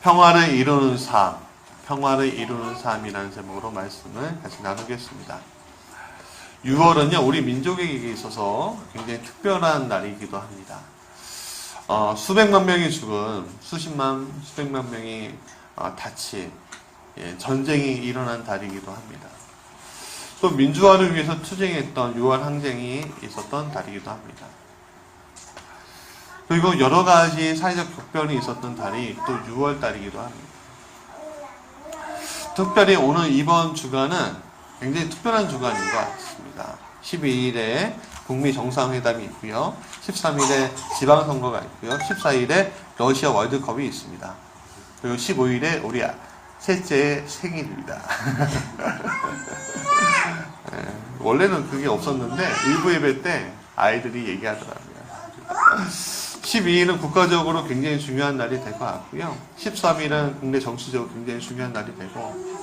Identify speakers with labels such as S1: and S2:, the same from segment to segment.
S1: 평화를 이루는 삶, 평화를 이루는 삶이라는 제목으로 말씀을 같이 나누겠습니다. 6월은요, 우리 민족에게 있어서 굉장히 특별한 날이기도 합니다. 수백만 명이 죽은, 수백만 명이 다친, 전쟁이 일어난 달이기도 합니다. 또 민주화를 위해서 투쟁했던 6월 항쟁이 있었던 달이기도 합니다. 그리고 여러 가지 사회적 격변이 있었던 달이 또 6월 달이기도 합니다. 특별히 오늘 이번 주간은 굉장히 특별한 주간인 것 같습니다. 12일에 북미 정상회담이 있고요. 13일에 지방선거가 있고요. 14일에 러시아 월드컵이 있습니다. 그리고 15일에 우리 셋째의 생일입니다. 원래는 그게 없었는데 일부 예배 때 아이들이 얘기하더라고요. 12일은 국가적으로 굉장히 중요한 날이 될 것 같고요. 13일은 국내 정치적으로 굉장히 중요한 날이 되고,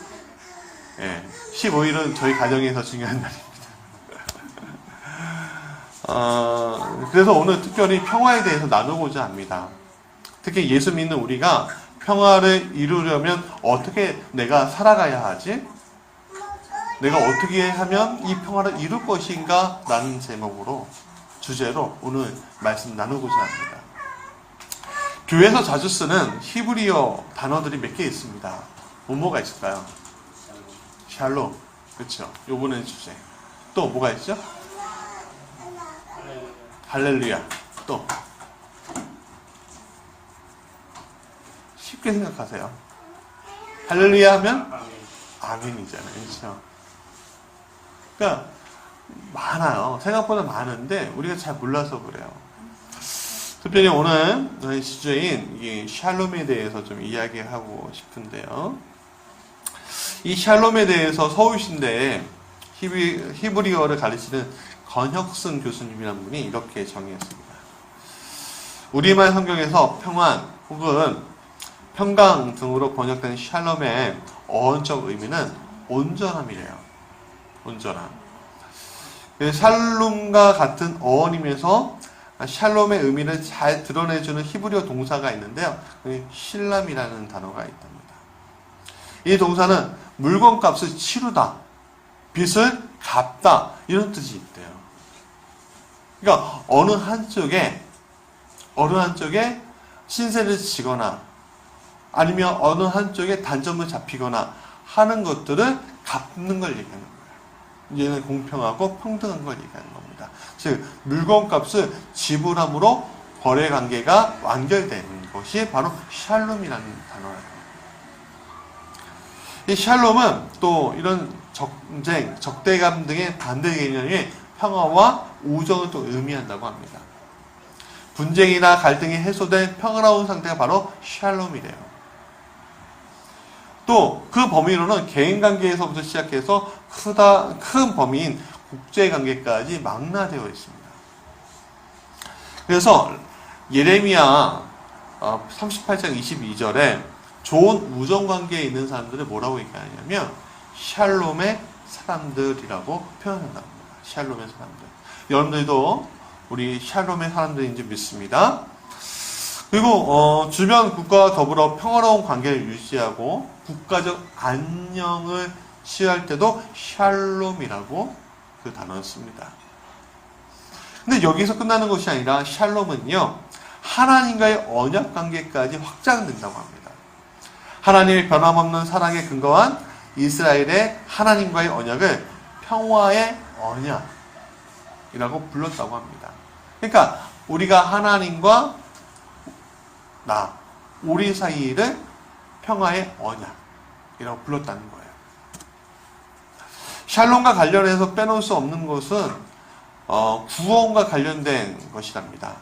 S1: 15일은 저희 가정에서 중요한 날입니다. 그래서 오늘 특별히 평화에 대해서 나누고자 합니다. 특히 예수 믿는 우리가 평화를 이루려면 어떻게 내가 살아가야 하지? 내가 어떻게 하면 이 평화를 이룰 것인가? 라는 제목으로, 주제로 오늘 말씀 나누고자 합니다. 교회에서 자주 쓰는 히브리어 단어들이 몇 개 있습니다. 뭐가 있을까요? 샬롬. 그렇죠. 요번에 주제. 또 뭐가 있죠? 할렐루야. 또 쉽게 생각하세요. 할렐루야 하면 아멘이잖아요. 그렇죠? 그러니까 많아요. 생각보다 많은데 우리가 잘 몰라서 그래요. 특별히 오늘 주제인 이 샬롬에 대해서 좀 이야기하고 싶은데요. 이 샬롬에 대해서 서울신대에 히브리어를 가르치는 건혁승 교수님이라는 분이 이렇게 정의했습니다. 우리말 성경에서 평안 혹은 평강 등으로 번역된 샬롬의 어원적 의미는 온전함이래요. 온전함. 샬롬과 같은 어원이면서 샬롬의 의미를 잘 드러내주는 히브리어 동사가 있는데요. 실람이라는 단어가 있답니다. 이 동사는 물건값을 치르다, 빚을 갚다 이런 뜻이 있대요. 그러니까 어느 한쪽에 신세를 지거나 아니면 어느 한쪽에 단점을 잡히거나 하는 것들을 갚는 걸 얘기하는 거예요. 이제는 공평하고 평등한 걸 얘기하는 겁니다. 즉 물건값을 지불함으로 거래 관계가 완결되는 것이 바로 샬롬이라는 단어예요. 이 샬롬은 또 이런 전쟁, 적대감 등의 반대 개념이 평화와 우정을 또 의미한다고 합니다. 분쟁이나 갈등이 해소된 평화로운 상태가 바로 샬롬이래요. 또 그 범위로는 개인관계에서부터 시작해서 큰 범위인 국제관계까지 망라되어 있습니다. 그래서 예레미야 38장 22절에 좋은 우정관계에 있는 사람들을 뭐라고 얘기하냐면 샬롬의 사람들이라고 표현한답니다. 샬롬의 사람들. 여러분들도 우리 샬롬의 사람들인지 믿습니다. 그리고 주변 국가와 더불어 평화로운 관계를 유지하고 국가적 안녕을 취할 때도 샬롬이라고 그 단어를 씁니다. 근데 여기서 끝나는 것이 아니라 샬롬은요, 하나님과의 언약 관계까지 확장된다고 합니다. 하나님의 변함없는 사랑에 근거한 이스라엘의 하나님과의 언약을 평화의 언약이라고 불렀다고 합니다. 그러니까 우리가 하나님과 우리 사이를 평화의 언약이라고 불렀다는 거예요. 샬롬과 관련해서 빼놓을 수 없는 것은 구원과 관련된 것이랍니다.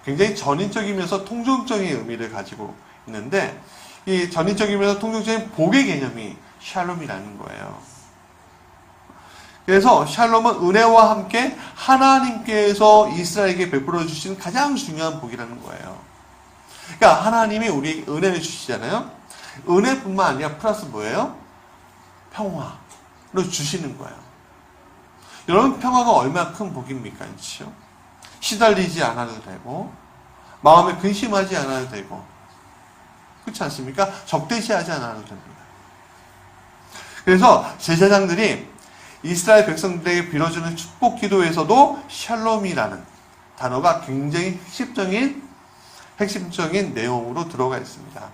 S1: 굉장히 전인적이면서 통용적인 의미를 가지고 있는데 이 전인적이면서 통용적인 복의 개념이 샬롬이라는 거예요. 그래서 샬롬은 은혜와 함께 하나님께서 이스라엘에게 베풀어 주신 가장 중요한 복이라는 거예요. 그러니까 하나님이 우리 은혜를 주시잖아요. 은혜뿐만 아니라 플러스 뭐예요? 평화를 주시는 거예요. 여러분 평화가 얼마나 큰 복입니까? 그렇죠? 시달리지 않아도 되고 마음에 근심하지 않아도 되고 그렇지 않습니까? 적대시하지 않아도 됩니다. 그래서 제사장들이 이스라엘 백성들에게 빌어주는 축복 기도에서도 샬롬이라는 단어가 굉장히 핵심적인 내용으로 들어가 있습니다.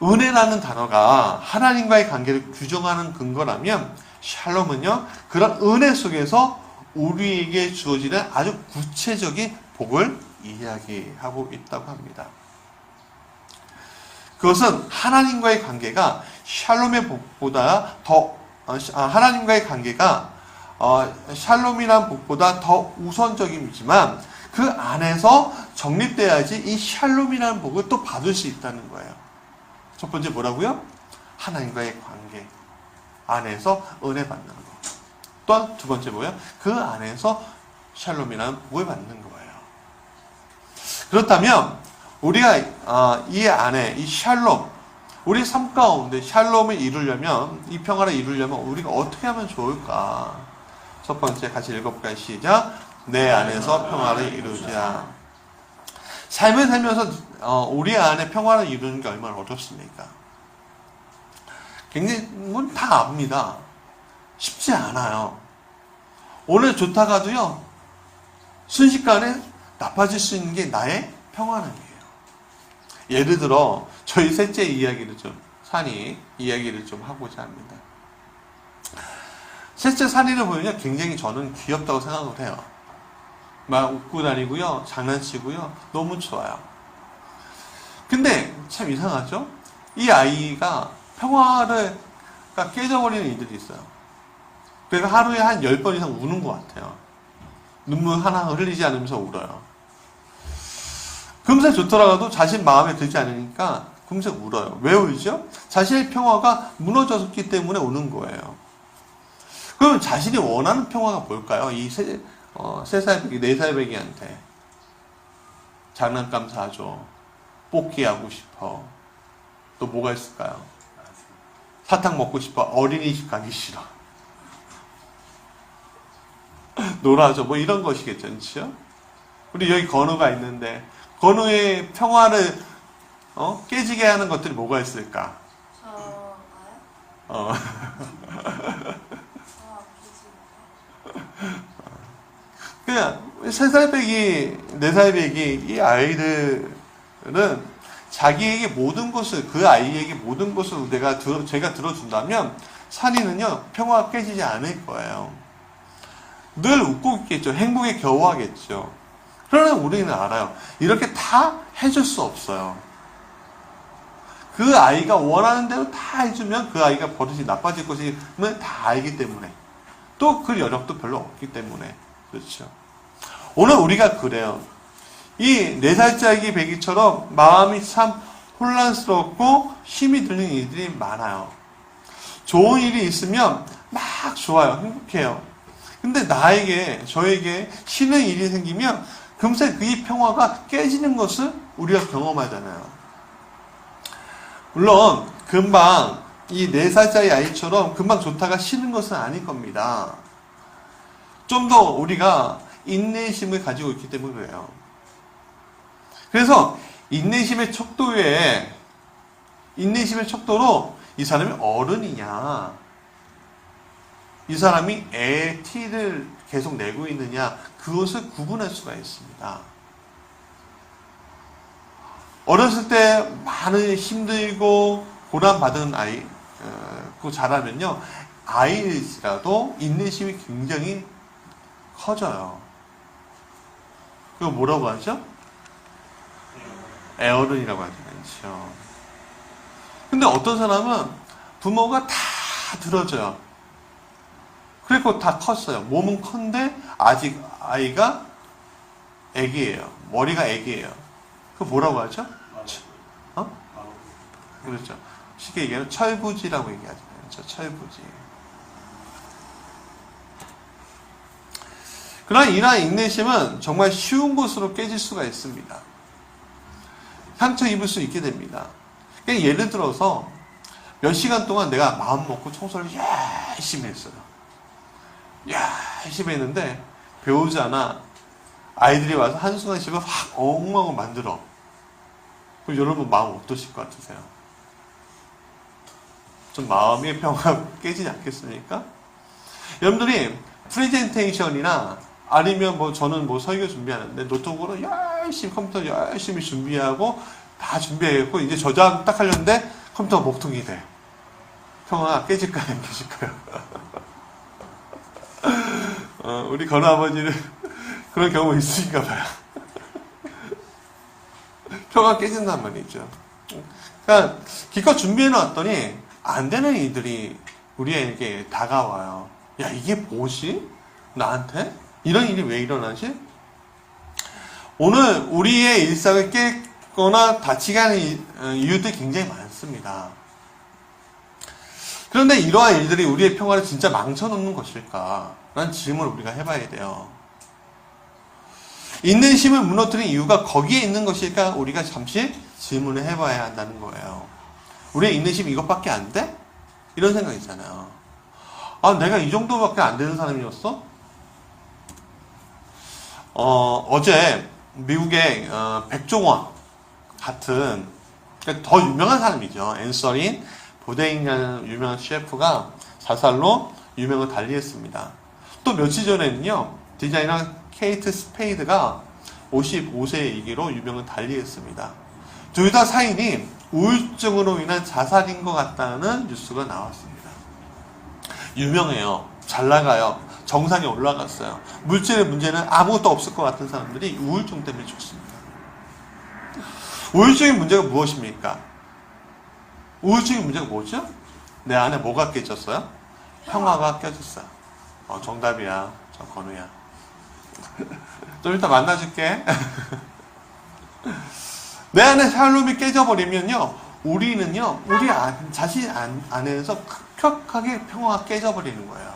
S1: 은혜라는 단어가 하나님과의 관계를 규정하는 근거라면 샬롬은요, 그런 은혜 속에서 우리에게 주어지는 아주 구체적인 복을 이야기하고 있다고 합니다. 그것은 하나님과의 관계가 샬롬의 복보다 하나님과의 관계가 샬롬이란 복보다 더 우선적이지만 그 안에서 정립돼야지 이 샬롬이라는 복을 또 받을 수 있다는 거예요. 첫 번째 뭐라고요? 하나님과의 관계 안에서 은혜 받는 거. 또 두 번째 뭐예요? 그 안에서 샬롬이라는 복을 받는 거예요. 그렇다면 우리가 이 안에 이 샬롬, 우리 삶 가운데 샬롬을 이루려면, 이 평화를 이루려면 우리가 어떻게 하면 좋을까? 첫 번째 같이 읽어볼까요? 시작. 내 안에서 평화를 이루자. 삶을 살면서 우리 안에 평화를 이루는 게 얼마나 어렵습니까? 굉장히 다 압니다. 쉽지 않아요. 오늘 좋다가도요, 순식간에 나빠질 수 있는 게 나의 평화는이에요. 예를 들어 저희 셋째 산이 이야기를 좀 하고자 합니다. 셋째 산이를 보면요, 굉장히 저는 귀엽다고 생각을 해요. 막 웃고 다니고요, 장난치고요, 너무 좋아요. 근데 참 이상하죠? 이 아이가 평화가 깨져버리는 일들이 있어요. 그러니까 하루에 한 10번 이상 우는 것 같아요. 눈물 하나 흘리지 않으면서 울어요. 금세 좋더라도 자신 마음에 들지 않으니까 금세 울어요. 왜 울죠? 자신의 평화가 무너졌기 때문에 우는 거예요. 그럼 자신이 원하는 평화가 뭘까요? 이 3살배기, 4살배기한테 장난감 사줘, 뽑기하고 싶어, 또 뭐가 있을까요? 사탕 먹고 싶어, 어린이집 가기 싫어, 놀아줘, 뭐 이런 것이겠죠, 그렇죠? 우리 여기 건우가 있는데 건우의 평화를 깨지게 하는 것들이 뭐가 있을까? 그냥 3살배기, 4살배기 이 아이들은 자기에게 모든 것을, 그 아이에게 모든 것을 제가 들어준다면 산이는요, 평화가 깨지지 않을 거예요. 늘 웃고 있겠죠. 행복에 겨워하겠죠. 그러나 우리는 알아요. 이렇게 다 해줄 수 없어요. 그 아이가 원하는 대로 다 해주면 그 아이가 버릇이 나빠질 것임을 다 알기 때문에, 또 그 여력도 별로 없기 때문에. 그렇죠. 오늘 우리가 그래요. 이 4살짜리 배기처럼 마음이 참 혼란스럽고 힘이 드는 일들이 많아요. 좋은 일이 있으면 막 좋아요. 행복해요. 근데 저에게 싫은 일이 생기면 금세 그 평화가 깨지는 것을 우리가 경험하잖아요. 물론 금방 이 4살짜리 아이처럼 금방 좋다가 싫은 것은 아닐 겁니다. 좀 더 우리가 인내심을 가지고 있기 때문에 그래요. 그래서 인내심의 척도로 이 사람이 어른이냐, 이 사람이 애 티를 계속 내고 있느냐, 그것을 구분할 수가 있습니다. 어렸을 때 많이 힘들고 고난받은 아이, 그 자라면요, 아이일지라도 인내심이 굉장히 커져요. 그거 뭐라고 하죠? 애어른이라고 하죠. 근데 어떤 사람은 부모가 다 들어줘요. 그리고 다 컸어요. 몸은 큰데 아직 아이가 애기예요. 머리가 애기예요. 그거 뭐라고 하죠? 그렇죠. 쉽게 얘기하면 철부지라고 얘기하잖아요. 철부지. 그러나 이러한 인내심은 정말 쉬운 것으로 깨질 수가 있습니다. 상처 입을 수 있게 됩니다. 예를 들어서 몇 시간 동안 내가 마음 먹고 청소를 열심히 했어요. 열심히 했는데 배우자나 아이들이 와서 한순간씩은 확 엉망을 만들어. 그럼 여러분 마음 어떠실 것 같으세요? 좀 마음의 평화가 깨지지 않겠습니까? 여러분들이 프레젠테이션이나 아니면 뭐 저는 뭐 설교 준비하는데 노트북으로 열심히 컴퓨터 열심히 준비하고 다 준비했고 이제 저장 딱 하려는데 컴퓨터가 먹통이 돼. 평화가 깨질까요? 안 깨질까요? 우리 건우 아버지는 그런 경우 있으신가 봐요. 평화가 깨진단 말이죠. 그러니까 기껏 준비해 놨더니 안 되는 일들이 우리에게 다가와요. 야, 이게 뭐지? 나한테? 이런 일이 왜 일어나지? 오늘 우리의 일상을 깨거나 다치게 하는 이유들이 굉장히 많습니다. 그런데 이러한 일들이 우리의 평화를 진짜 망쳐놓는 것일까? 라는 질문을 우리가 해봐야 돼요. 인내심을 무너뜨린 이유가 거기에 있는 것일까? 우리가 잠시 질문을 해봐야 한다는 거예요. 우리의 인내심이 이것밖에 안 돼? 이런 생각 있잖아요. 아, 내가 이 정도밖에 안 되는 사람이었어? 어제 미국의 백종원 같은 더 유명한 사람이죠. 앤서린 보데인이라는 유명한 셰프가 자살로 유명을 달리했습니다. 또 며칠 전에는요, 디자이너 케이트 스페이드가 55세이기로 유명을 달리했습니다. 둘 다 사인이 우울증으로 인한 자살인 것 같다는 뉴스가 나왔습니다. 유명해요. 잘 나가요. 정상에 올라갔어요. 물질의 문제는 아무것도 없을 것 같은 사람들이 우울증 때문에 죽습니다. 우울증의 문제가 무엇입니까? 우울증의 문제가 뭐죠? 내 안에 뭐가 깨졌어요? 평화가 깨졌어요. 정답이야. 저 건우야. 좀 이따 만나줄게. 내 안에 샬롬이 깨져버리면요, 우리는요, 우리 자신 안에서 급격하게 평화가 깨져버리는 거예요.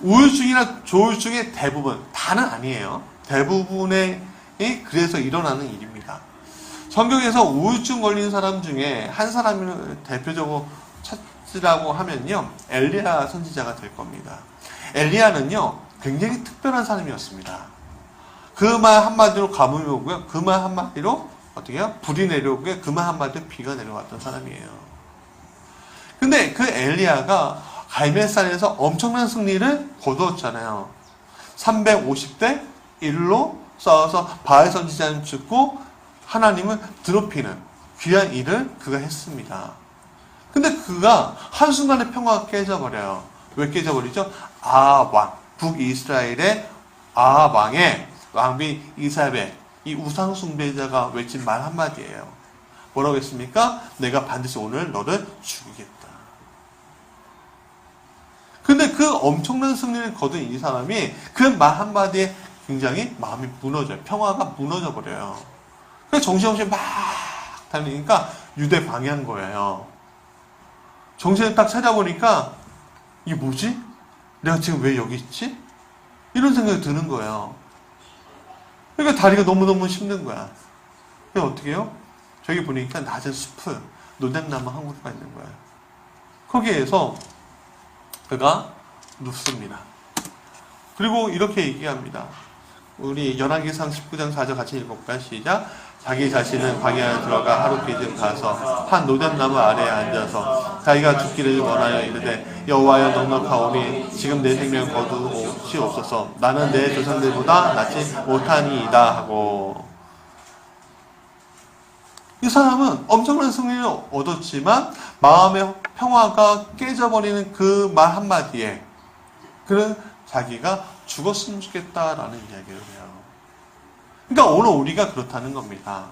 S1: 우울증이나 조울증의 대부분, 다는 아니에요. 대부분의 그래서 일어나는 일입니다. 성경에서 우울증 걸린 사람 중에 한 사람을 대표적으로 찾으라고 하면요, 엘리야 선지자가 될 겁니다. 엘리야는요, 굉장히 특별한 사람이었습니다. 그 말 한마디로 가뭄이 오고요, 그 말 한마디로 어떻게 해요? 불이 내려오고요, 그 말 한마디로 비가 내려왔던 사람이에요. 근데 그 엘리야가 갈멜산에서 엄청난 승리를 거두었잖아요. 350대 1로 싸워서 바알 선지자는 죽고 하나님을 드높이는 귀한 일을 그가 했습니다. 근데 그가 한순간에 평화가 깨져버려요. 왜 깨져버리죠? 아합 왕, 북이스라엘의 아합 왕의 왕비 이사벨, 이 우상 숭배자가 외친 말 한마디예요. 뭐라고 했습니까? 내가 반드시 오늘 너를 죽이겠다. 근데 그 엄청난 승리를 거둔 이 사람이 그 말 한마디에 굉장히 마음이 무너져요. 평화가 무너져 버려요. 그래서 정신없이 막 달리니까 유대 방해한 거예요. 정신을 딱 찾아보니까 이게 뭐지? 내가 지금 왜 여기 있지? 이런 생각이 드는 거예요. 그러니까 다리가 너무너무 힘든 거야. 그래서 어떻게 해요? 저기 보니까 낮은 숲을 노뎀나무 한 그루가 있는 거예요. 거기에서 그가 눕습니다. 그리고 이렇게 얘기합니다. 우리 열왕기상 19장 4절 같이 읽어볼까요? 시작. 자기 자신은 광야 안에 들어가 하루 길쯤 가서 한 노뎀나무 아래에 앉아서 자기가 죽기를 원하여 이르되 여호와여 넉넉하오니 지금 내 생명 거두시옵소서. 나는 내 조상들보다 낫지 못하니이다 하고. 이 사람은 엄청난 승리를 얻었지만 마음의 평화가 깨져버리는 그 말 한마디에 그는 자기가 죽었으면 좋겠다라는 이야기를 해요. 그러니까 오늘 우리가 그렇다는 겁니다.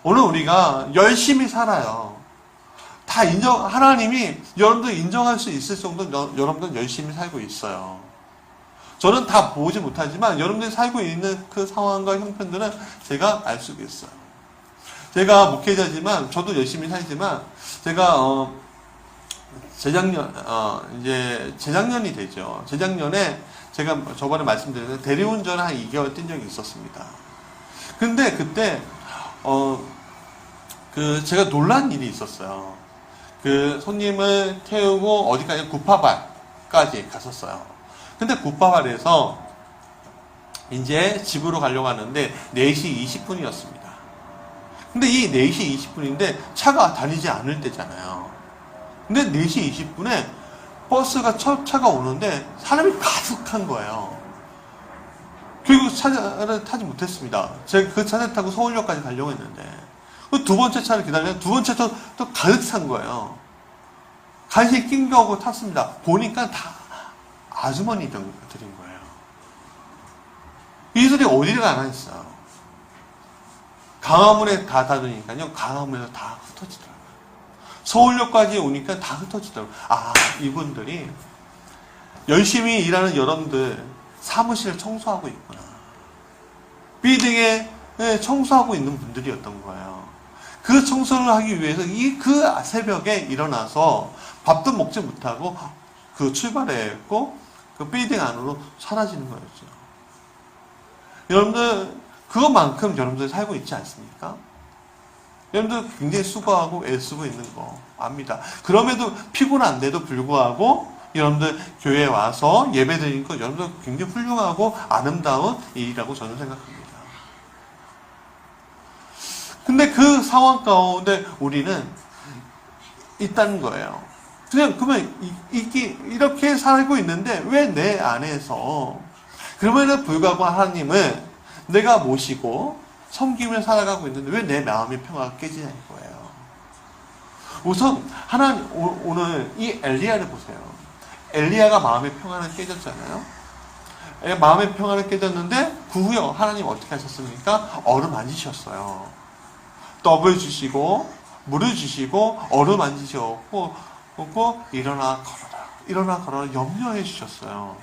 S1: 오늘 우리가 열심히 살아요. 다 하나님이 여러분들 인정할 수 있을 정도로 여러분들 열심히 살고 있어요. 저는 다 보지 못하지만 여러분들이 살고 있는 그 상황과 형편들은 제가 알 수 있어요. 제가 목회자지만 저도 열심히 살지만 제가 재작년이 되죠. 재작년에 제가 저번에 말씀드렸는데 대리운전 한 2개월 뛴 적이 있었습니다. 근데 그때 제가 놀란 일이 있었어요. 그 손님을 태우고 어디까지 구파발까지 갔었어요. 근데 구파발에서 이제 집으로 가려고 하는데 4시 20분이었습니다. 근데 이 4시 20분인데 차가 다니지 않을 때잖아요. 근데 4시 20분에 버스가 차가 오는데 사람이 가득한 거예요. 결국 차를 타지 못했습니다. 제가 그 차를 타고 서울역까지 가려고 했는데 두 번째 차를 기다리면 두 번째 차도 또 가득 찬 거예요. 간신히 낑겨오고 탔습니다. 보니까 다 아주머니들인 거예요. 이들이 어디를 가나 했어요. 강화문에 다 닫으니까요. 강화문에서 다 흩어지더라고요. 서울역까지 오니까 다 흩어지더라고요. 아, 이분들이 열심히 일하는 여러분들 사무실을 청소하고 있구나. 빌딩에 청소하고 있는 분들이었던 거예요. 그 청소를 하기 위해서 그 새벽에 일어나서 밥도 먹지 못하고 그 출발했고 그 빌딩 안으로 사라지는 거였죠. 여러분들 그것만큼 여러분들 살고 있지 않습니까? 여러분들 굉장히 수고하고 애쓰고 있는 거 압니다. 그럼에도 피곤한데도 불구하고 여러분들 교회에 와서 예배 드리는 거 여러분들 굉장히 훌륭하고 아름다운 일이라고 저는 생각합니다. 근데 그 상황 가운데 우리는 있다는 거예요. 그러면 이렇게 살고 있는데 왜 내 안에서 그럼에도 불구하고 하나님을 내가 모시고 섬기며 살아가고 있는데 왜 내 마음의 평화가 깨지냐는 거예요. 우선 하나님 오늘 이 엘리야를 보세요. 엘리야가 마음의 평화는 깨졌잖아요. 마음의 평화는 깨졌는데 그 후에 하나님 어떻게 하셨습니까? 어루만지셨어요. 떡을 주시고 물을 주시고 어루만지셨고 일어나 걸어라 염려해 주셨어요.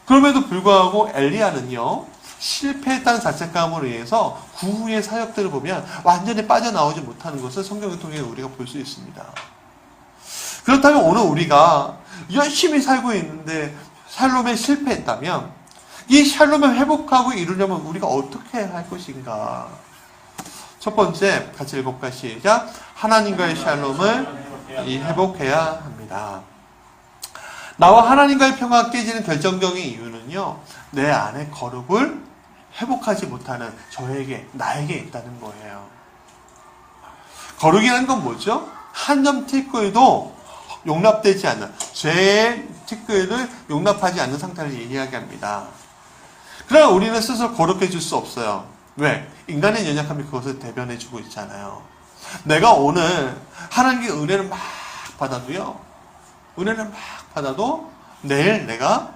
S1: 그럼에도 불구하고 엘리야는요 실패했다는 자책감으로 인해서 그 후의 사역들을 보면 완전히 빠져나오지 못하는 것을 성경을 통해 우리가 볼 수 있습니다. 그렇다면 오늘 우리가 열심히 살고 있는데 샬롬에 실패했다면 이 샬롬을 회복하고 이루려면 우리가 어떻게 할 것인가? 첫 번째 같이 읽어볼까? 시작. 하나님과의 샬롬을 회복해야 합니다. 나와 하나님과의 평화가 깨지는 결정적인 이유는요, 내 안에 거룩을 회복하지 못하는 나에게 있다는 거예요. 거룩이라는 건 뭐죠? 한 점 티끌도 용납되지 않는, 죄의 티끌을 용납하지 않는 상태를 이야기합니다. 그러나 우리는 스스로 거룩해질 수 없어요. 왜? 인간의 연약함이 그것을 대변해주고 있잖아요. 내가 오늘 하나님의 은혜를 막 받아도요, 내일 내가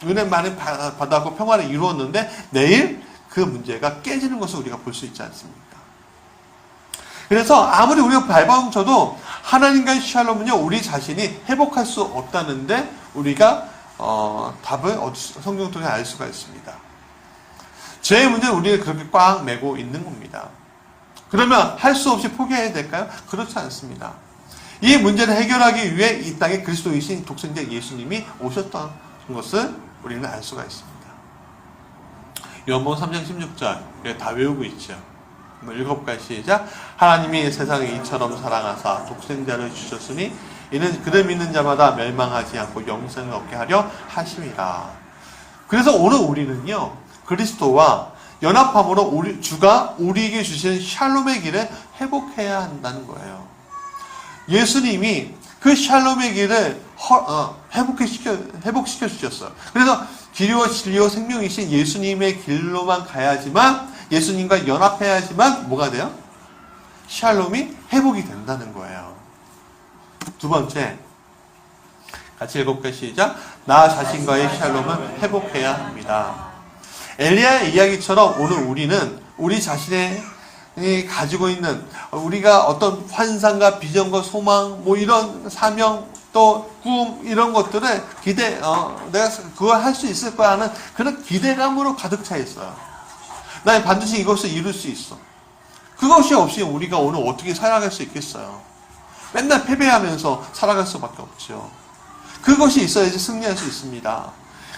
S1: 은혜만을 받았고 평화를 이루었는데 내일 그 문제가 깨지는 것을 우리가 볼 수 있지 않습니까? 그래서 아무리 우리가 발버둥쳐도 하나님과의 샬롬은요, 우리 자신이 회복할 수 없다는데 우리가 답을 성경을 통해 알 수가 있습니다. 죄의 문제는 우리가 그렇게 꽉 메고 있는 겁니다. 그러면 할 수 없이 포기해야 될까요? 그렇지 않습니다. 이 문제를 해결하기 위해 이 땅에 그리스도이신 독생자 예수님이 오셨던 것을 우리는 알 수가 있습니다. 요한복음 3장 16절 다 외우고 있죠. 한번 읽어볼까요? 시작. 하나님이 세상을 이처럼 사랑하사 독생자를 주셨으니 이는 그를 믿는 자마다 멸망하지 않고 영생을 얻게 하려 하심이라. 그래서 오늘 우리는요, 그리스도와 연합함으로 주가 우리에게 주신 샬롬의 길을 회복해야 한다는 거예요. 예수님이 그 샬롬의 길을 회복시켜 주셨어요. 그래서 길이요 진리요 생명이신 예수님의 길로만 가야지만, 예수님과 연합해야지만 뭐가 돼요? 샬롬이 회복이 된다는 거예요. 두 번째, 같이 읽어볼까요? 시작. 나 자신과의 샬롬을 회복해야 합니다. 엘리야의 이야기처럼 오늘 우리는 우리 자신의 가지고 있는 우리가 어떤 환상과 비전과 소망, 이런 사명, 또 꿈, 이런 것들을 내가 그걸 할 수 있을 거야 하는 그런 기대감으로 가득 차 있어요. 나 반드시 이것을 이룰 수 있어. 그것이 없이 우리가 오늘 어떻게 살아갈 수 있겠어요? 맨날 패배하면서 살아갈 수밖에 없죠. 그것이 있어야지 승리할 수 있습니다.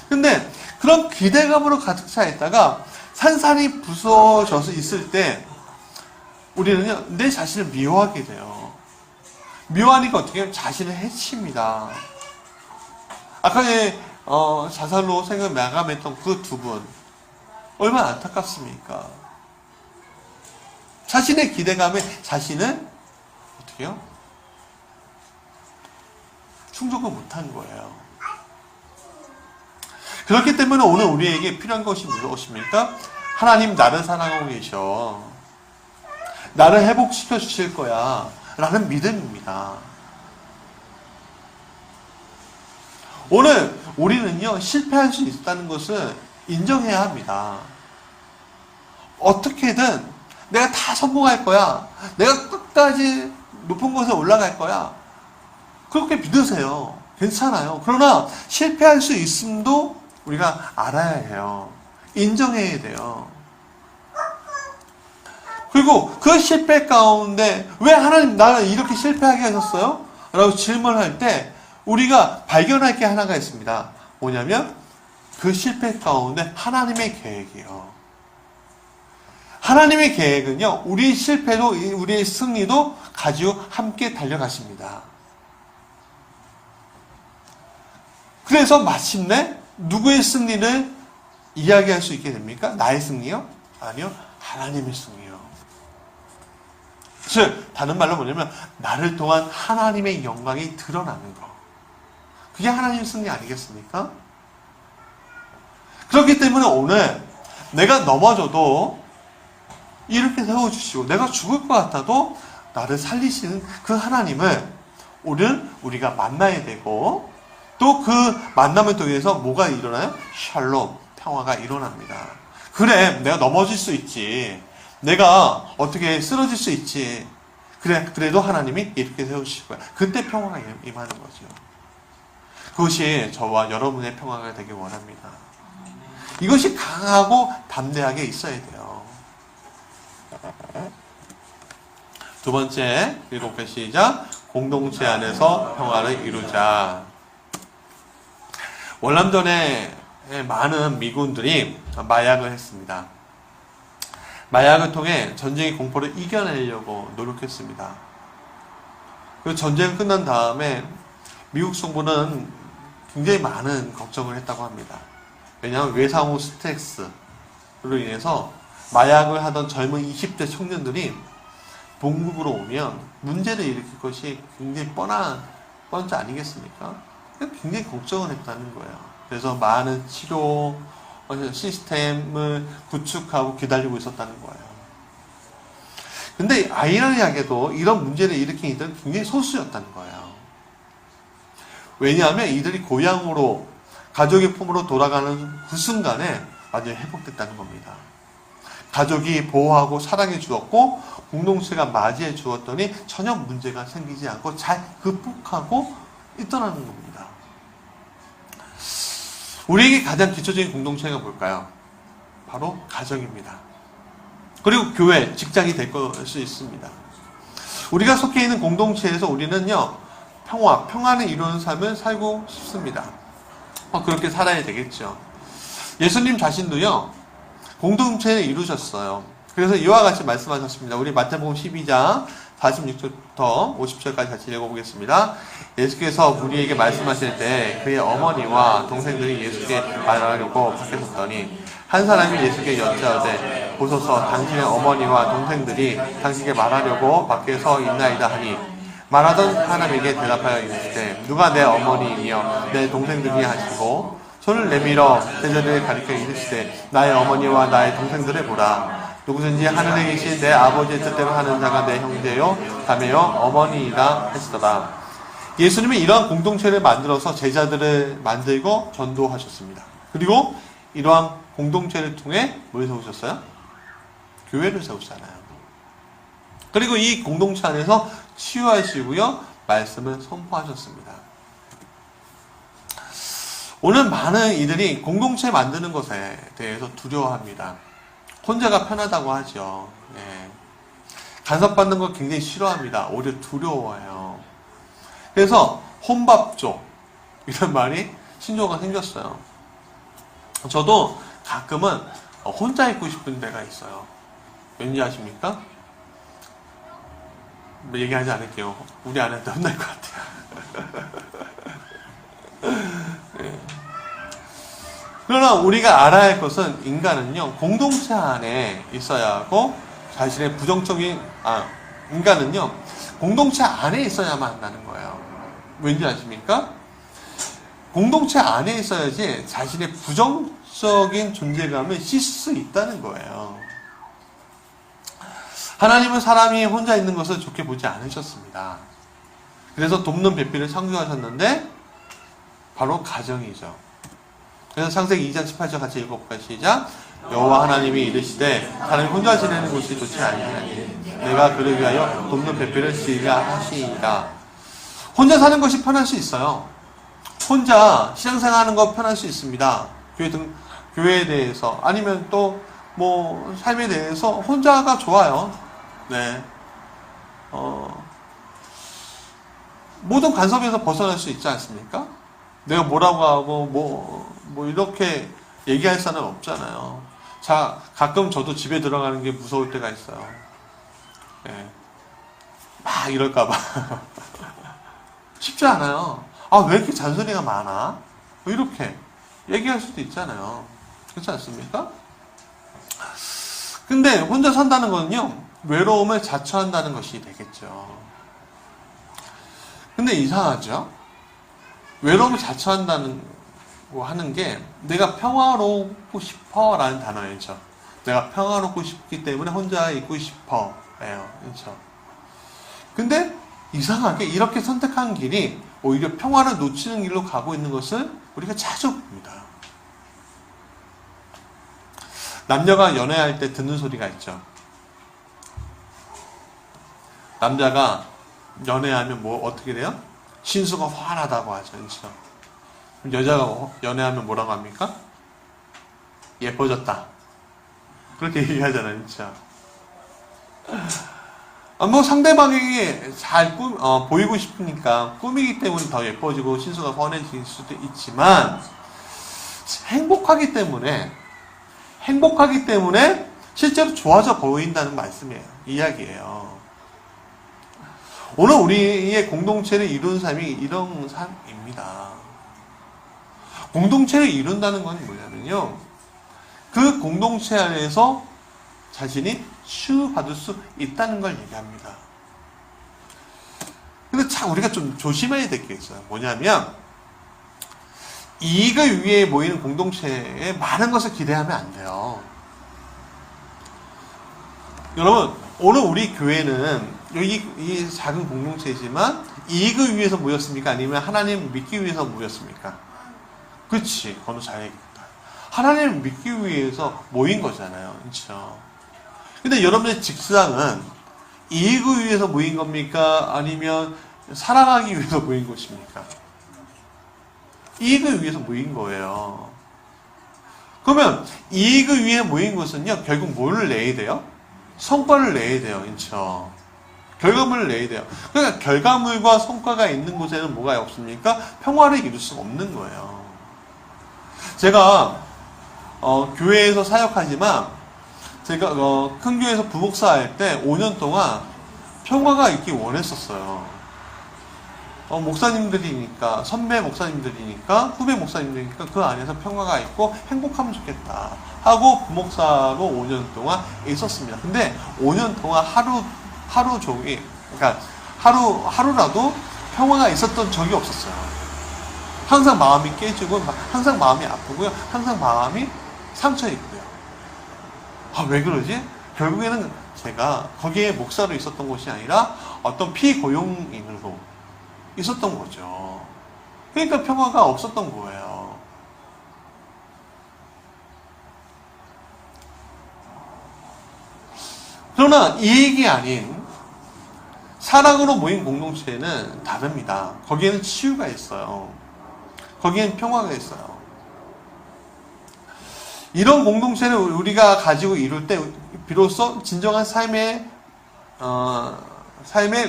S1: 근데 그런 기대감으로 가득 차 있다가 산산이 부서져서 있을 때 우리는요, 내 자신을 미워하게 돼요. 미워하니까 어떻게 해요? 자신을 해칩니다. 아까 자살로 생을 마감했던 그 두 분, 얼마나 안타깝습니까? 자신의 기대감에 자신은 어떻게 해요? 충족을 못한 거예요. 그렇기 때문에 오늘 우리에게 필요한 것이 무엇입니까? 하나님 나를 사랑하고 계셔. 나를 회복시켜 주실 거야. 라는 믿음입니다. 오늘 우리는요, 실패할 수 있다는 것을 인정해야 합니다. 어떻게든 내가 다 성공할 거야. 내가 끝까지 높은 곳에 올라갈 거야. 그렇게 믿으세요. 괜찮아요. 그러나 실패할 수 있음도 우리가 알아야 해요. 인정해야 돼요. 그리고 그 실패 가운데 왜 하나님 나를 이렇게 실패하게 하셨어요? 라고 질문할 때 우리가 발견할 게 하나가 있습니다. 뭐냐면 그 실패 가운데 하나님의 계획이에요. 하나님의 계획은요, 우리의 실패도 우리의 승리도 가지고 함께 달려가십니다. 그래서 마침내 누구의 승리를 이야기할 수 있게 됩니까? 나의 승리요? 아니요. 하나님의 승리요. 즉, 다른 말로 뭐냐면 나를 통한 하나님의 영광이 드러나는 거. 그게 하나님의 승리 아니겠습니까? 그렇기 때문에 오늘 내가 넘어져도 이렇게 세워주시고 내가 죽을 것 같아도 나를 살리시는 그 하나님을 오늘 우리가 만나야 되고 또 그 만남을 통해서 뭐가 일어나요? 샬롬, 평화가 일어납니다. 그래, 내가 넘어질 수 있지. 내가 어떻게 쓰러질 수 있지. 그래, 그래도 하나님이 이렇게 세우실 거야. 그때 평화가 임하는 거죠. 그것이 저와 여러분의 평화가 되길 원합니다. 이것이 강하고 담대하게 있어야 돼요. 두 번째, 7개 시작. 공동체 안에서 평화를 이루자. 월남전에 많은 미군들이 마약을 했습니다. 마약을 통해 전쟁의 공포를 이겨내려고 노력했습니다. 그 전쟁 끝난 다음에 미국 정부는 굉장히 많은 걱정을 했다고 합니다. 왜냐하면 외상후 스트레스로 인해서 마약을 하던 젊은 20대 청년들이 본국으로 오면 문제를 일으킬 것이 굉장히 뻔한지 아니겠습니까? 굉장히 걱정을 했다는 거예요. 그래서 많은 치료 시스템을 구축하고 기다리고 있었다는 거예요. 근데 아이러니하게도 이런 문제를 일으킨 이들은 굉장히 소수였다는 거예요. 왜냐하면 이들이 고향으로 가족의 품으로 돌아가는 그 순간에 완전히 회복됐다는 겁니다. 가족이 보호하고 사랑해 주었고 공동체가 맞이해 주었더니 전혀 문제가 생기지 않고 잘 극복하고 있더라는 겁니다. 우리에게 가장 기초적인 공동체가 뭘까요? 바로 가정입니다. 그리고 교회, 직장이 될 수 있습니다. 우리가 속해 있는 공동체에서 우리는요, 평안을 이루는 삶을 살고 싶습니다. 그렇게 살아야 되겠죠. 예수님 자신도요, 공동체를 이루셨어요. 그래서 이와 같이 말씀하셨습니다. 우리 마태복음 12장 46절부터 50절까지 같이 읽어보겠습니다. 예수께서 우리에게 말씀하실 때 그의 어머니와 동생들이 예수께 말하려고 밖에 섰더니 한 사람이 예수께 여짜오되 보소서 당신의 어머니와 동생들이 당신께 말하려고 밖에 서 있나이다 하니 말하던 사람에게 대답하여 이르시되 누가 내 어머니이며 내 동생들이 하시고 손을 내밀어 제자들을 가리켜 이르시되 나의 어머니와 나의 동생들을 보라. 누구든지 하늘에 계신 내 아버지의 뜻대로 하는 자가 내 형제요 자매요 어머니이다 하시더라. 예수님은 이러한 공동체를 만들어서 제자들을 만들고 전도하셨습니다. 그리고 이러한 공동체를 통해 뭘 세우셨어요? 교회를 세우잖아요. 그리고 이 공동체 안에서 치유하시고요 말씀을 선포하셨습니다. 오늘 많은 이들이 공동체 만드는 것에 대해서 두려워합니다. 혼자가 편하다고 하죠. 네. 간섭받는 걸 굉장히 싫어합니다. 오히려 두려워해요. 그래서 혼밥족 이런 말이 신조어가 생겼어요. 저도 가끔은 혼자 있고 싶은 데가 있어요. 왠지 아십니까? 뭐 얘기하지 않을게요. 우리 아내한테 혼날 것 같아요. 네. 그러나 우리가 알아야 할 것은 인간은요, 공동체 안에 있어야 하고, 자신의 인간은요, 공동체 안에 있어야만 한다는 거예요. 왠지 아십니까? 공동체 안에 있어야지 자신의 부정적인 존재감을 씻을 수 있다는 거예요. 하나님은 사람이 혼자 있는 것을 좋게 보지 않으셨습니다. 그래서 돕는 배필을 창조하셨는데 바로 가정이죠. 그래서 창세기 2장 18절 같이 읽어볼까요? 시작. 여호와 하나님이 이르시되 사람이 혼자 지내는 곳이 좋지 아니하니 내가 그를 위하여 돕는 배필을 지으라 하시니라. 혼자 사는 것이 편할 수 있어요. 혼자 신앙생활하는 거 편할 수 있습니다. 교회에 대해서 아니면 또 뭐 삶에 대해서 혼자가 좋아요. 네. 모든 간섭에서 벗어날 수 있지 않습니까? 내가 뭐라고 하고 뭐 이렇게 얘기할 사람은 없잖아요. 자, 가끔 저도 집에 들어가는 게 무서울 때가 있어요. 네. 막 이럴까봐. 쉽지 않아요. 아, 왜 이렇게 잔소리가 많아? 뭐 이렇게 얘기할 수도 있잖아요. 그렇지 않습니까? 근데 혼자 산다는 거는요, 외로움을 자초한다는 것이 되겠죠. 근데 이상하죠? 외로움을 자초한다는 거 하는 게 내가 평화롭고 싶어 라는 단어였죠. 내가 평화롭고 싶기 때문에 혼자 있고 싶어 예요. 그렇죠? 근데 이상하게 이렇게 선택한 길이 오히려 평화를 놓치는 길로 가고 있는 것을 우리가 자주 봅니다. 남녀가 연애할 때 듣는 소리가 있죠. 남자가 연애하면 뭐 어떻게 돼요? 신수가 환하다고 하죠. 그렇죠? 여자가 연애하면 뭐라고 합니까? 예뻐졌다. 그렇게 얘기하잖아요. 그렇죠? 뭐 상대방에게 잘 보이고 싶으니까 꾸미기 때문에 더 예뻐지고 신수가 환해질 수도 있지만 행복하기 때문에 실제로 좋아져 보인다는 말씀이에요. 이야기예요. 오늘 우리의 공동체를 이룬 삶이 이런 삶입니다. 공동체를 이룬다는 건 뭐냐면요, 그 공동체 안에서 자신이 치유받을 수 있다는 걸 얘기합니다. 근데 참 우리가 좀 조심해야 될 게 있어요. 뭐냐면 이익을 위해 모이는 공동체에 많은 것을 기대하면 안 돼요. 여러분, 오늘 우리 교회는 이 작은 공동체이지만 이익을 위해서 모였습니까? 아니면 하나님 믿기 위해서 모였습니까? 그렇지, 건우 잘 얘기했다. 하나님 믿기 위해서 모인 거잖아요. 그렇죠? 근데 여러분의 직상은 이익을 위해서 모인 겁니까? 아니면 사랑하기 위해서 모인 것입니까? 이익을 위해서 모인 거예요. 그러면 이익을 위해 모인 것은요, 결국 뭘 내야 돼요? 성과를 내야 돼요. 그렇죠? 결과물을 내야 돼요. 그러니까 결과물과 성과가 있는 곳에는 뭐가 없습니까? 평화를 이룰 수가 없는 거예요. 제가 교회에서 사역하지만 제가 큰 교회에서 부목사 할 때 5년 동안 평화가 있기 원했었어요. 목사님들이니까, 선배 목사님들이니까, 후배 목사님들이니까 그 안에서 평화가 있고 행복하면 좋겠다 하고 부목사로 5년 동안 있었습니다. 근데 5년 동안 하루 종일, 그러니까 하루라도 평화가 있었던 적이 없었어요. 항상 마음이 깨지고, 항상 마음이 아프고요, 항상 마음이 상처 있고요. 아, 왜 그러지? 결국에는 제가 거기에 목사로 있었던 것이 아니라 어떤 피고용인으로 있었던 거죠. 그러니까 평화가 없었던 거예요. 그러나 이익이 아닌 사랑으로 모인 공동체는 다릅니다. 거기에는 치유가 있어요. 거기에는 평화가 있어요. 이런 공동체를 우리가 가지고 이룰 때 비로소 진정한 삶의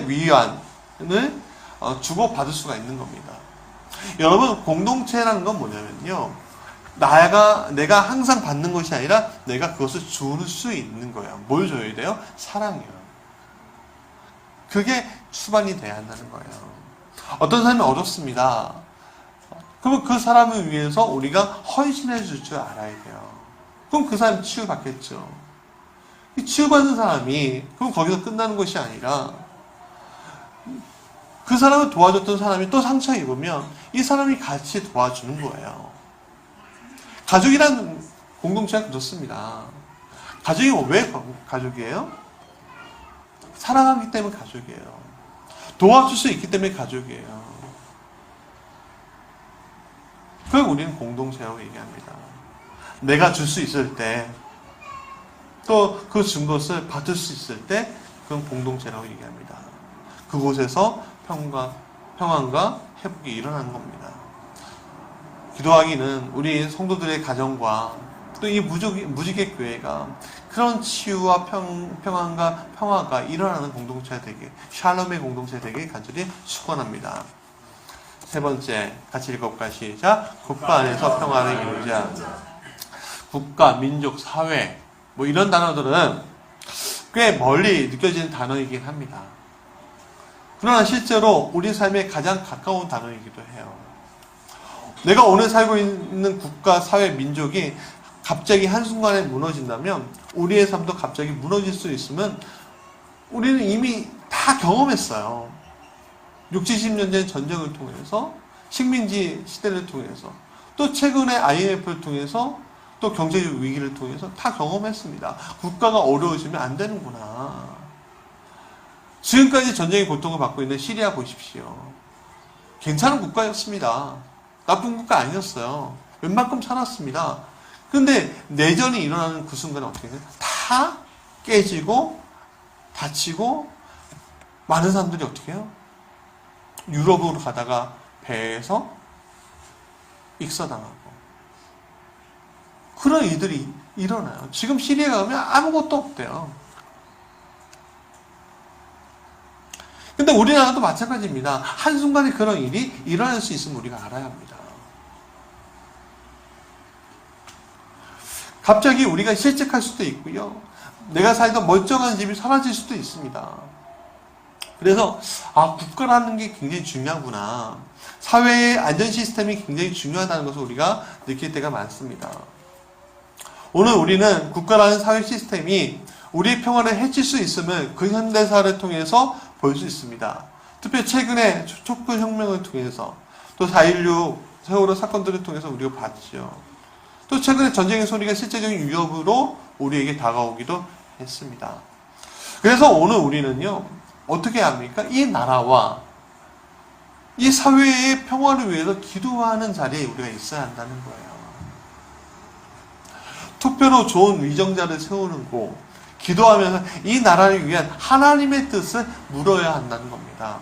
S1: 위안을 주고받을 수가 있는 겁니다. 여러분, 공동체라는 건 뭐냐면요, 내가 항상 받는 것이 아니라 내가 그것을 줄 수 있는 거예요. 뭘 줘야 돼요? 사랑이요. 그게 수반이 돼야 한다는 거예요. 어떤 사람이 어렵습니다. 그러면 그 사람을 위해서 우리가 헌신해 줄 줄 알아야 돼요. 그럼 그 사람이 치유받겠죠. 이 치유받는 사람이 그럼 거기서 끝나는 것이 아니라 그 사람을 도와줬던 사람이 또 상처 입으면 이 사람이 같이 도와주는 거예요. 가족이란 공동체가 그렇습니다. 가족이 왜 가족이에요? 사랑하기 때문에 가족이에요. 도와줄 수 있기 때문에 가족이에요. 그걸 우리는 공동체라고 얘기합니다. 내가 줄 수 있을 때, 또 그 준 것을 받을 수 있을 때, 그건 공동체라고 얘기합니다. 그곳에서 평안과 회복이 일어나는 겁니다. 기도하기는 우리 성도들의 가정과 또 이 무지개 교회가 그런 치유와 평안과 평화가 일어나는 공동체가 되게, 샬롬의 공동체가 되게 간절히 축원합니다. 세 번째, 같이 읽어볼까요? 시작. 국가 안에서 평화를 이루자. 국가, 민족, 사회, 뭐 이런 단어들은 꽤 멀리 느껴지는 단어이긴 합니다. 그러나 실제로 우리 삶에 가장 가까운 단어이기도 해요. 내가 오늘 살고 있는 국가, 사회, 민족이 갑자기 한순간에 무너진다면 우리의 삶도 갑자기 무너질 수 있으면 우리는 이미 다 경험했어요. 60, 70년 전 전쟁을 통해서, 식민지 시대를 통해서, 또 최근에 IMF를 통해서, 또 경제적 위기를 통해서 다 경험했습니다. 국가가 어려워지면 안 되는구나. 지금까지 전쟁의 고통을 받고 있는 시리아 보십시오. 괜찮은 국가였습니다. 나쁜 국가 아니었어요. 웬만큼 살았습니다. 근데 내전이 일어나는 그 순간에 어떻게 돼요? 다 깨지고 다치고 많은 사람들이 어떻게 해요? 유럽으로 가다가 배에서 익사당하고 그런 일들이 일어나요. 지금 시리아에 가면 아무것도 없대요. 근데 우리나라도 마찬가지입니다. 한순간에 그런 일이 일어날 수 있으면 우리가 알아야 합니다. 갑자기 우리가 실직할 수도 있고요. 내가 살던 멀쩡한 집이 사라질 수도 있습니다. 그래서 국가라는 게 굉장히 중요하구나. 사회의 안전 시스템이 굉장히 중요하다는 것을 우리가 느낄 때가 많습니다. 오늘 우리는 국가라는 사회 시스템이 우리의 평화를 해칠 수 있음을 그 현대사를 통해서 볼 수 있습니다. 특히 최근에 촛불혁명을 통해서 또 4.16 세월호 사건들을 통해서 우리가 봤죠. 또 최근에 전쟁의 소리가 실제적인 위협으로 우리에게 다가오기도 했습니다. 그래서 오늘 우리는요, 어떻게 합니까? 이 나라와 이 사회의 평화를 위해서 기도하는 자리에 우리가 있어야 한다는 거예요. 투표로 좋은 위정자를 세우고 기도하면서 이 나라를 위한 하나님의 뜻을 물어야 한다는 겁니다.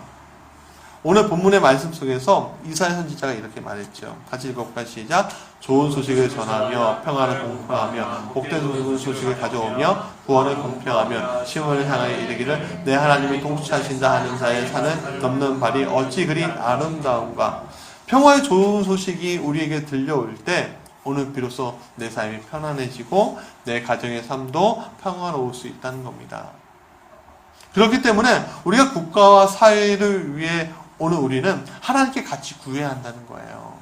S1: 오늘 본문의 말씀 속에서 이사야 선지자가 이렇게 말했죠. 같이 읽어볼까요? 시작. 좋은 소식을 전하며 평안을 공평하며 복된 소식을 가져오며 구원을 공평하며 시온을 향하여 이르기를 내 하나님이 통치하신다 하는 자의 산을 넘는 발이 어찌 그리 아름다운가. 평화의 좋은 소식이 우리에게 들려올 때 오늘 비로소 내 삶이 편안해지고 내 가정의 삶도 평화로울 수 있다는 겁니다. 그렇기 때문에 우리가 국가와 사회를 위해 오늘 우리는 하나님께 같이 구해야 한다는 거예요.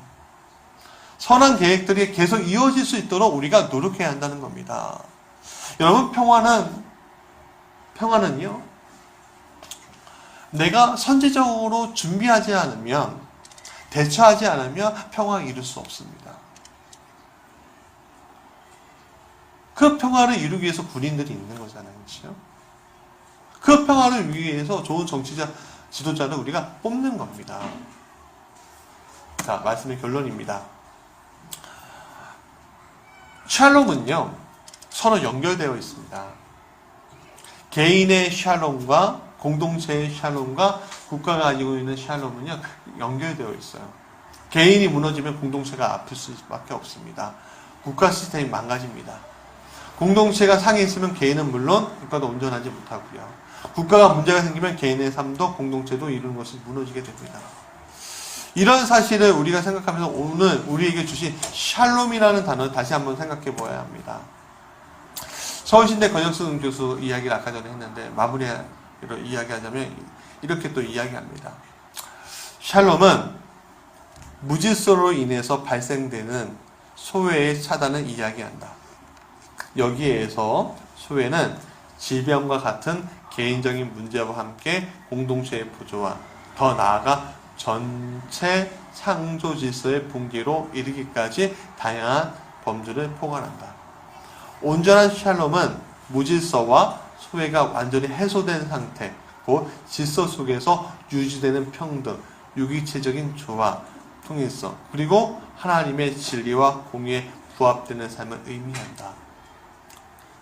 S1: 선한 계획들이 계속 이어질 수 있도록 우리가 노력해야 한다는 겁니다. 여러분, 평화는요, 내가 선제적으로 준비하지 않으면, 대처하지 않으면 평화를 이룰 수 없습니다. 그 평화를 이루기 위해서 군인들이 있는 거잖아요. 그렇죠? 그 평화를 위해서 좋은 정치자, 지도자를 우리가 뽑는 겁니다. 자, 말씀의 결론입니다. 샬롬은요, 서로 연결되어 있습니다. 개인의 샬롬과 공동체의 샬롬과 국가가 가지고 있는 샬롬은요, 연결되어 있어요. 개인이 무너지면 공동체가 아플 수밖에 없습니다. 국가 시스템이 망가집니다. 공동체가 상해 있으면 개인은 물론 국가도 온전하지 못하고요. 국가가 문제가 생기면 개인의 삶도 공동체도 이루는 것이 무너지게 됩니다. 이런 사실을 우리가 생각하면서 오늘 우리에게 주신 샬롬이라는 단어를 다시 한번 생각해 보아야 합니다. 서울신대 권혁승 교수 이야기를 아까 전에 했는데 마무리로 이야기하자면 이렇게 또 이야기합니다. 샬롬은 무질서로 인해서 발생되는 소외의 차단을 이야기한다. 여기에서 소외는 질병과 같은 개인적인 문제와 함께 공동체의 보조와 더 나아가 전체 창조 질서의 붕괴로 이르기까지 다양한 범주를 포괄한다. 온전한 샬롬은 무질서와 소외가 완전히 해소된 상태, 곧 질서 속에서 유지되는 평등, 유기체적인 조화, 통일성, 그리고 하나님의 진리와 공의에 부합되는 삶을 의미한다.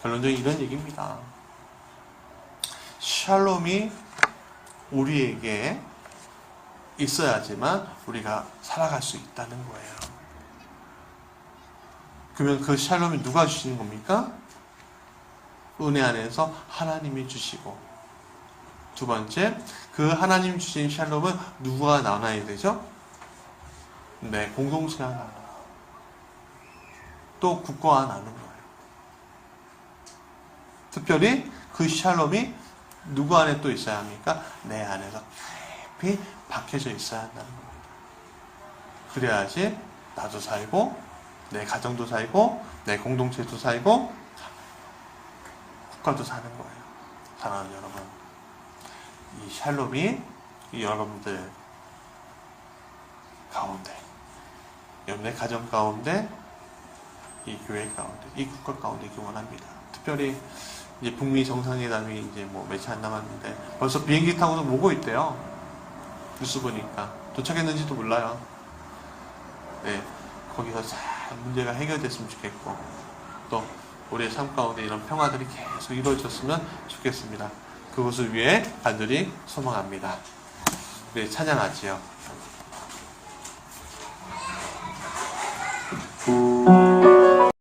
S1: 결론적으로 이런 얘기입니다. 샬롬이 우리에게 있어야지만 우리가 살아갈 수 있다는 거예요. 그러면 그 샬롬이 누가 주시는 겁니까? 은혜 안에서 하나님이 주시고, 두 번째, 그 하나님 주신 샬롬은 누구가 나눠야 되죠? 네, 공동체와 나눠. 또 국가와 나누는 거예요. 특별히 그 샬롬이 누구 안에 또 있어야 합니까? 내 안에서 깊이 박혀져 있어야 한다는 겁니다. 그래야지 나도 살고, 내 가정도 살고, 내 공동체도 살고, 국가도 사는 거예요. 사랑하는 여러분, 이 샬롬이 여러분들 가운데, 여러분의 가정 가운데, 이 교회 가운데, 이 국가 가운데 있기 원합니다. 특별히 이제 북미 정상회담이 이제 뭐 며칠 안 남았는데 벌써 비행기 타고도 오고 있대요. 뉴스 보니까 도착했는지도 몰라요. 네, 거기서 잘 문제가 해결됐으면 좋겠고, 또 우리의 삶 가운데 이런 평화들이 계속 이루어졌으면 좋겠습니다. 그것을 위해 간절히 소망합니다. 네, 찬양하지요.